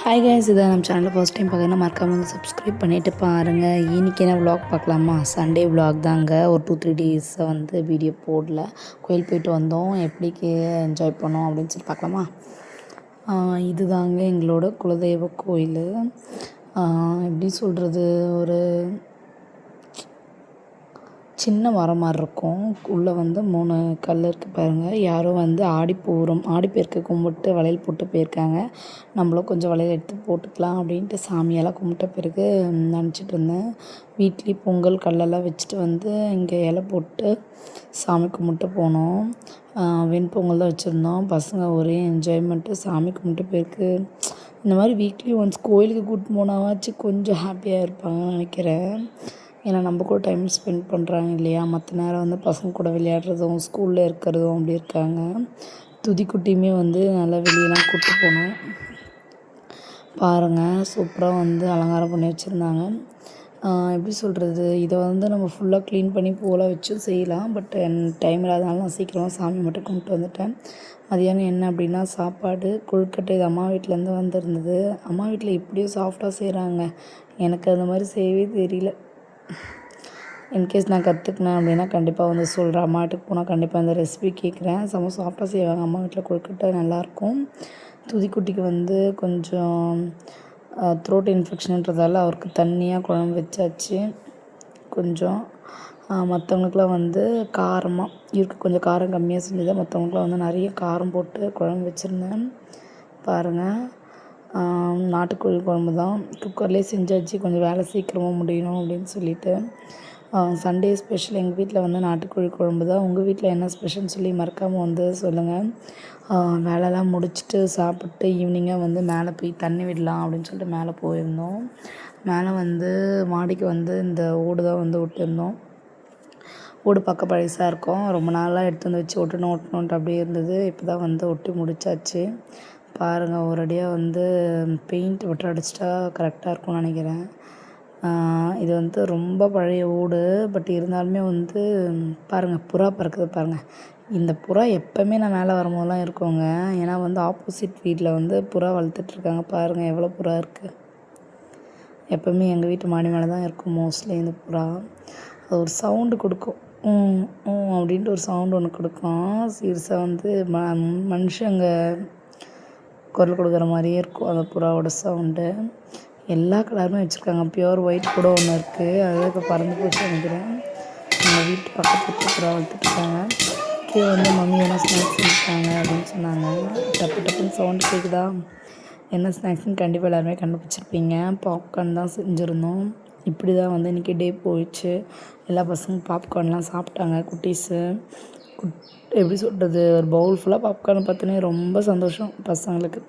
Hi guys, இதை நம்ம சேனலில் ஃபர்ஸ்ட் டைம் பார்க்கணுன்னா மறக்காம வந்து சப்ஸ்கிரைப் பண்ணிவிட்டு பாருங்கள். இன்றைக்கி என்ன விலாக் பார்க்கலாமா? சண்டே விலாக் தாங்க. ஒரு 2-3 டேஸை வந்து வீடியோ போடல. கோயில் போயிட்டு வந்தோம், எப்படிக்கு என்ஜாய் பண்ணோம் அப்படின்னு சொல்லி பார்க்கலாமா? இது தாங்க எங்களோட குலதெய்வ கோயில். எப்படி சொல்கிறது, ஒரு சின்ன மரம் மாதிரி இருக்கும். உள்ளே வந்து 3 கல் இருக்குது பாருங்கள். யாரோ வந்து ஆடிப்பெருக்கு கும்பிட்டு வளையல் போட்டு போயிருக்காங்க. நம்மளும் கொஞ்சம் வளையல் எடுத்து போட்டுக்கலாம் அப்படின்ட்டு சாமியெல்லாம் கும்பிட்ட பிறகு நினச்சிட்டு இருந்தேன். வீட்லேயும் பொங்கல் கல்லெல்லாம் வச்சுட்டு வந்து இங்கே இலை போட்டு சாமி கும்பிட்டு போனோம். வெண்பொங்கல் தான் வச்சுருந்தோம். பசங்க ஒரே என்ஜாய்மெண்ட்டு. சாமி கும்பிட்டு போயிருக்கு. இந்த மாதிரி வீக்லி ஒன்ஸ் கோயிலுக்கு கூட்டிட்டு போனாவாச்சு கொஞ்சம் ஹாப்பியாக இருப்பாங்கன்னு நினைக்கிறேன். ஏன்னா நம்ம கூட டைம் ஸ்பெண்ட் பண்ணுறாங்க இல்லையா? மற்ற நேரம் வந்து பசங்க கூட விளையாடுறதும் ஸ்கூலில் இருக்கிறதும் அப்படி இருக்காங்க. துதிக்குட்டியுமே வந்து நல்லா வெளியெல்லாம் கூப்பிட்டு போனோம். பாருங்கள், சூப்பராக வந்து அலங்காரம் பண்ணி வச்சுருந்தாங்க. எப்படி சொல்கிறது, இதை வந்து நம்ம ஃபுல்லாக க்ளீன் பண்ணி பூவெல்லாம் வச்சும் செய்யலாம். பட் டைம் இல்லாதனால நான் சீக்கிரமாக சாமி மட்டும் கும்பிட்டு வந்துட்டேன். மதியானம் என்ன அப்படின்னா சாப்பாடு கொழுக்கட்டை. இது அம்மா வீட்டிலேருந்து வந்திருந்தது. அம்மா வீட்டில் இப்படியும் சாஃப்டாக செய்கிறாங்க. எனக்கு அந்த மாதிரி செய்யவே தெரியல. இன்கேஸ் நான் கற்றுக்கினேன் அப்படின்னா கண்டிப்பாக வந்து சொல்கிறேன். அம்மா வீட்டுக்கு போனால் கண்டிப்பாக அந்த ரெசிபி கேட்குறேன். செம்ம சாஃப்டாக செய்வாங்க அம்மா வீட்டில் கொழுக்கட்டை, நல்லாயிருக்கும். துதிக்குட்டிக்கு வந்து கொஞ்சம் த்ரோட் இன்ஃபெக்ஷன்ன்றதால அவருக்கு தண்ணியாக குழம்பு வச்சாச்சு. கொஞ்சம் மற்றவங்களுக்குலாம் வந்து காரமாக, இவருக்கு கொஞ்சம் காரம் கம்மியாக செஞ்சுதான். மற்றவங்களுக்குலாம் வந்து நிறைய காரம் போட்டு குழம்பு வச்சுருந்தேன். பாருங்கள், நாட்டுக்கோழி குழம்பு தான். குக்கர்லேயே செஞ்சாச்சு, கொஞ்சம் வேலை சீக்கிரமாக முடியணும் அப்படின்னு சொல்லிட்டு. சண்டே ஸ்பெஷல் எங்கள் வீட்டில் வந்து நாட்டுக்கோழி குழம்பு தான். உங்கள் வீட்டில் என்ன ஸ்பெஷல்னு சொல்லி மறக்காமல் வந்து சொல்லுங்கள். வேலைலாம் முடிச்சுட்டு சாப்பிட்டு ஈவினிங்காக வந்து மேலே போய் தண்ணி விடலாம் அப்படின்னு சொல்லிட்டு மேலே போயிருந்தோம். மேலே வந்து மாடிக்கு வந்து இந்த ஓடு தான் வந்து விட்டுருந்தோம். ஓடு பார்க்க பழசாக இருக்கும். ரொம்ப நாளாக எடுத்து வந்து வச்சு ஒட்டணுன்ட்டு அப்படியே இருந்தது. இப்போ தான் வந்து ஒட்டி முடிச்சாச்சு. பாருங்கள், ஒரடியாக வந்து பெயிண்ட் ஒட்ட அடிச்சிட்டா கரெக்டாக இருக்கும்னு நினைக்கிறேன். இது வந்து ரொம்ப பழைய ஓடு. பட் இருந்தாலுமே வந்து பாருங்கள், புறா பறக்குது பாருங்கள். இந்த புறா எப்போவுமே நான் மேலே வரும்போதெல்லாம் இருக்குங்க. ஏன்னா வந்து ஆப்போசிட் வீட்டில் வந்து புறா வளர்த்துட்ருக்காங்க. பாருங்கள் எவ்வளோ புறா இருக்குது. எப்போவுமே எங்கள் வீட்டு மாடி மேலே தான் இருக்கும் மோஸ்ட்லி இந்த புறா. அது ஒரு சவுண்டு கொடுக்கும், அப்படின்ட்டு ஒரு சவுண்டு ஒன்று கொடுக்கும். சீரியஸாக வந்து மனுஷங்க குரல் கொடுக்குற மாதிரியே இருக்கும் அந்த புறாவோட சவுண்டு. எல்லா கலருமே வச்சுருக்காங்க. பியூர் ஒயிட் கூட ஒன்று இருக்குது. அதுதான் இப்போ பறந்து போச்சு நினைக்கிறேன். எங்கள் வீட்டு பக்கத்து புறா வளர்த்துட்ருக்காங்க. கீழே வந்து மம்மி என்ன ஸ்நாக்ஸ் செஞ்சுருக்காங்க அப்படின்னு சொன்னாங்க. டப்புன்னு சவுண்டு கேட்குதா? என்ன ஸ்நாக்ஸ்ன்னு கண்டிப்பாக எல்லாருமே கண்டுபிடிச்சிருப்பீங்க. பாப்கார்ன் தான் செஞ்சுருந்தோம். இப்படி தான் வந்து இன்றைக்கி டே போயிடுச்சு. எல்லா பசங்க பாப்கார்ன்லாம் சாப்பிட்டாங்க. குட்டீஸு எப்படி சொல்கிறது, ஒரு பவுல் ஃபுல்லாக பாப்கார்ன் பார்த்தோன்னே ரொம்ப சந்தோஷம் பசங்களுக்கு.